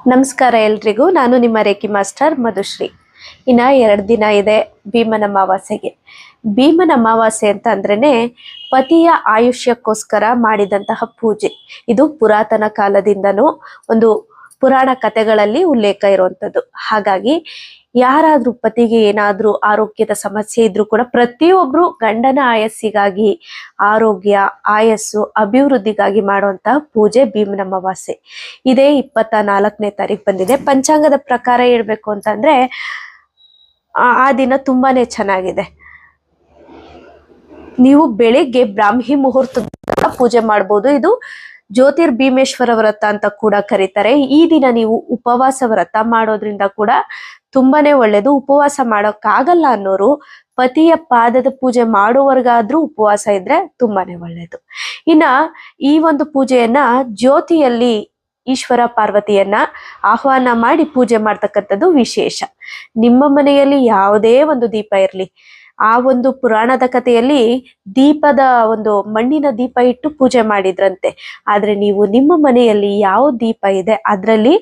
ನಮಸ್ಕಾರ ಎಲ್ರಿಗೂ. ನಾನು ನಿಮ್ಮ ರೇಖಿ ಮಾಸ್ಟರ್ ಮಧುಶ್ರೀ. ಇನ್ನ 2 ದಿನ ಇದೆ ಭೀಮನ ಅಮಾವಾಸ್ಯೆಗೆ. ಭೀಮನ ಅಮಾವಾಸ್ಯೆ ಅಂತ ಅಂದ್ರೇನೆ ಪತಿಯ ಆಯುಷ್ಯಕ್ಕೋಸ್ಕರ ಮಾಡಿದಂತಹ ಪೂಜೆ. ಇದು ಪುರಾತನ ಕಾಲದಿಂದನೂ ಒಂದು ಪುರಾಣ ಕಥೆಗಳಲ್ಲಿ ಉಲ್ಲೇಖ ಇರುವಂತದ್ದು. ಹಾಗಾಗಿ ಯಾರಾದ್ರೂ ಪತಿಗೆ ಏನಾದ್ರೂ ಆರೋಗ್ಯದ ಸಮಸ್ಯೆ ಇದ್ರೂ ಕೂಡ ಪ್ರತಿಯೊಬ್ರು ಗಂಡನ ಆಯಸ್ಸಿಗಾಗಿ, ಆರೋಗ್ಯ, ಆಯಸ್ಸು, ಅಭಿವೃದ್ಧಿಗಾಗಿ ಮಾಡುವಂತಹ ಪೂಜೆ ಭೀಮನ ಅಮಾವಾಸ್ಯೆ. ಇದೇ 24ನೇ ತಾರೀಕು ಬಂದಿದೆ. ಪಂಚಾಂಗದ ಪ್ರಕಾರ ಹೇಳ್ಬೇಕು ಅಂತಂದ್ರೆ ಆ ದಿನ ತುಂಬಾನೇ ಚೆನ್ನಾಗಿದೆ. ನೀವು ಬೆಳಿಗ್ಗೆ ಬ್ರಾಹ್ಮಿ ಮುಹೂರ್ತದ ಪೂಜೆ ಮಾಡ್ಬೋದು. ಇದು ಜ್ಯೋತಿರ್ಭೀಮೇಶ್ವರ ವ್ರತ ಅಂತ ಕೂಡ ಕರೀತಾರೆ. ಈ ದಿನ ನೀವು ಉಪವಾಸ ವ್ರತ ಮಾಡೋದ್ರಿಂದ ಕೂಡ ತುಂಬಾನೇ ಒಳ್ಳೇದು. ಉಪವಾಸ ಮಾಡೋಕ್ಕಾಗಲ್ಲ ಅನ್ನೋರು ಪತಿಯ ಪಾದದ ಪೂಜೆ ಮಾಡುವವರೆಗಾದ್ರೂ ಉಪವಾಸ ಇದ್ರೆ ತುಂಬಾನೇ ಒಳ್ಳೇದು. ಇನ್ನ ಈ ಒಂದು ಪೂಜೆಯನ್ನ ಜ್ಯೋತಿಯಲ್ಲಿ ಈಶ್ವರ ಪಾರ್ವತಿಯನ್ನ ಆಹ್ವಾನ ಮಾಡಿ ಪೂಜೆ ಮಾಡ್ತಕ್ಕಂಥದ್ದು ವಿಶೇಷ. ನಿಮ್ಮ ಮನೆಯಲ್ಲಿ ಯಾವುದೇ ಒಂದು ದೀಪ ಇರಲಿ, ಆ ಒಂದು ಪುರಾಣದ ಕಥೆಯಲ್ಲಿ ದೀಪದ ಒಂದು ಮಣ್ಣಿನ ದೀಪ ಇಟ್ಟು ಪೂಜೆ ಮಾಡಿದ್ರಂತೆ. ಆದ್ರೆ ನೀವು ನಿಮ್ಮ ಮನೆಯಲ್ಲಿ ಯಾವ ದೀಪ ಇದೆ ಅದರಲ್ಲಿ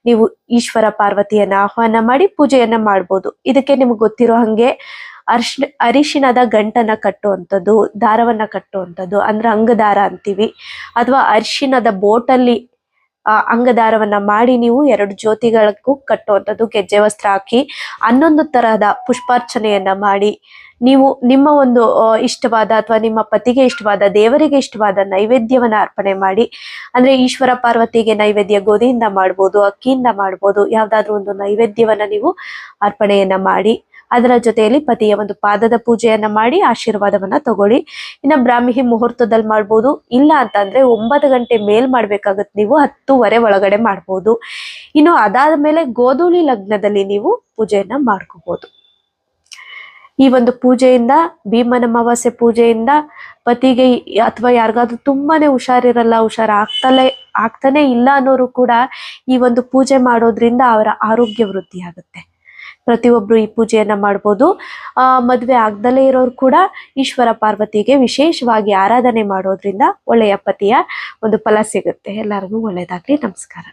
ನೀವು ಈಶ್ವರ ಪಾರ್ವತಿಯನ್ನ ಆಹ್ವಾನ ಮಾಡಿ ಪೂಜೆಯನ್ನ ಮಾಡ್ಬೋದು. ಇದಕ್ಕೆ ನಿಮ್ಗೆ ಗೊತ್ತಿರೋ ಹಂಗೆ ಅರಿಶಿಣದ ಗಂಟನ್ನ ಕಟ್ಟುವಂಥದ್ದು, ದಾರವನ್ನ ಕಟ್ಟುವಂಥದ್ದು ಅಂದ್ರೆ ಅಂಗದಾರ ಅಂತೀವಿ, ಅಥವಾ ಅರಿಶಿಣದ ಬೋಟಲ್ಲಿ ಅಂಗದಾರವನ್ನ ಮಾಡಿ ನೀವು 2 ಜ್ಯೋತಿಗಳಿಗೂ ಕಟ್ಟುವಂಥದ್ದು, ಗೆಜ್ಜೆ ವಸ್ತ್ರ ಹಾಕಿ 11 ತರಹದ ಪುಷ್ಪಾರ್ಚನೆಯನ್ನ ಮಾಡಿ ನೀವು ನಿಮ್ಮ ಒಂದು ಇಷ್ಟವಾದ ಅಥವಾ ನಿಮ್ಮ ಪತಿಗೆ ಇಷ್ಟವಾದ, ದೇವರಿಗೆ ಇಷ್ಟವಾದ ನೈವೇದ್ಯವನ್ನ ಅರ್ಪಣೆ ಮಾಡಿ. ಅಂದ್ರೆ ಈಶ್ವರ ಪಾರ್ವತಿಗೆ ನೈವೇದ್ಯ ಗೋಧಿಯಿಂದ ಮಾಡ್ಬೋದು, ಅಕ್ಕಿಯಿಂದ ಮಾಡ್ಬೋದು. ಯಾವ್ದಾದ್ರು ಒಂದು ನೈವೇದ್ಯವನ್ನ ನೀವು ಅರ್ಪಣೆಯನ್ನ ಮಾಡಿ ಅದರ ಜೊತೆಯಲ್ಲಿ ಪತಿಯ ಒಂದು ಪಾದದ ಪೂಜೆಯನ್ನ ಮಾಡಿ ಆಶೀರ್ವಾದವನ್ನ ತಗೊಳ್ಳಿ. ಇನ್ನ ಬ್ರಾಹ್ಮಿ ಮುಹೂರ್ತದಲ್ಲಿ ಮಾಡ್ಬೋದು. ಇಲ್ಲ ಅಂತಂದ್ರೆ 9 ಗಂಟೆ ಮೇಲ್ ಮಾಡ್ಬೇಕಾಗತ್ತೆ. ನೀವು 10:15 ಒಳಗಡೆ ಮಾಡ್ಬೋದು. ಇನ್ನು ಅದಾದ್ಮೇಲೆ ಗೋಧೂಳಿ ಲಗ್ನದಲ್ಲಿ ನೀವು ಪೂಜೆಯನ್ನ ಮಾಡ್ಕೋಬಹುದು. ಈ ಒಂದು ಪೂಜೆಯಿಂದ, ಭೀಮನ ಅಮಾವಾಸ್ಯೆ ಪೂಜೆಯಿಂದ ಪತಿಗೆ ಅಥವಾ ಯಾರಿಗಾದ್ರೂ ತುಂಬಾನೇ ಹುಷಾರಿರಲ್ಲ, ಆಗ್ತಾನೆ ಇಲ್ಲ ಅನ್ನೋರು ಕೂಡ ಈ ಒಂದು ಪೂಜೆ ಮಾಡೋದ್ರಿಂದ ಅವರ ಆರೋಗ್ಯ ವೃದ್ಧಿ ಆಗುತ್ತೆ. ಪ್ರತಿಯೊಬ್ರು ಈ ಪೂಜೆಯನ್ನ ಮಾಡ್ಬೋದು. ಮದುವೆ ಆಗ್ದಲೇ ಇರೋರು ಕೂಡ ಈಶ್ವರ ಪಾರ್ವತಿಗೆ ವಿಶೇಷವಾಗಿ ಆರಾಧನೆ ಮಾಡೋದ್ರಿಂದ ಒಳ್ಳೆಯ ಪತಿಯ ಒಂದು ಫಲ ಸಿಗುತ್ತೆ. ಎಲ್ಲರಿಗೂ ಒಳ್ಳೆಯದಾಗ್ಲಿ. ನಮಸ್ಕಾರ.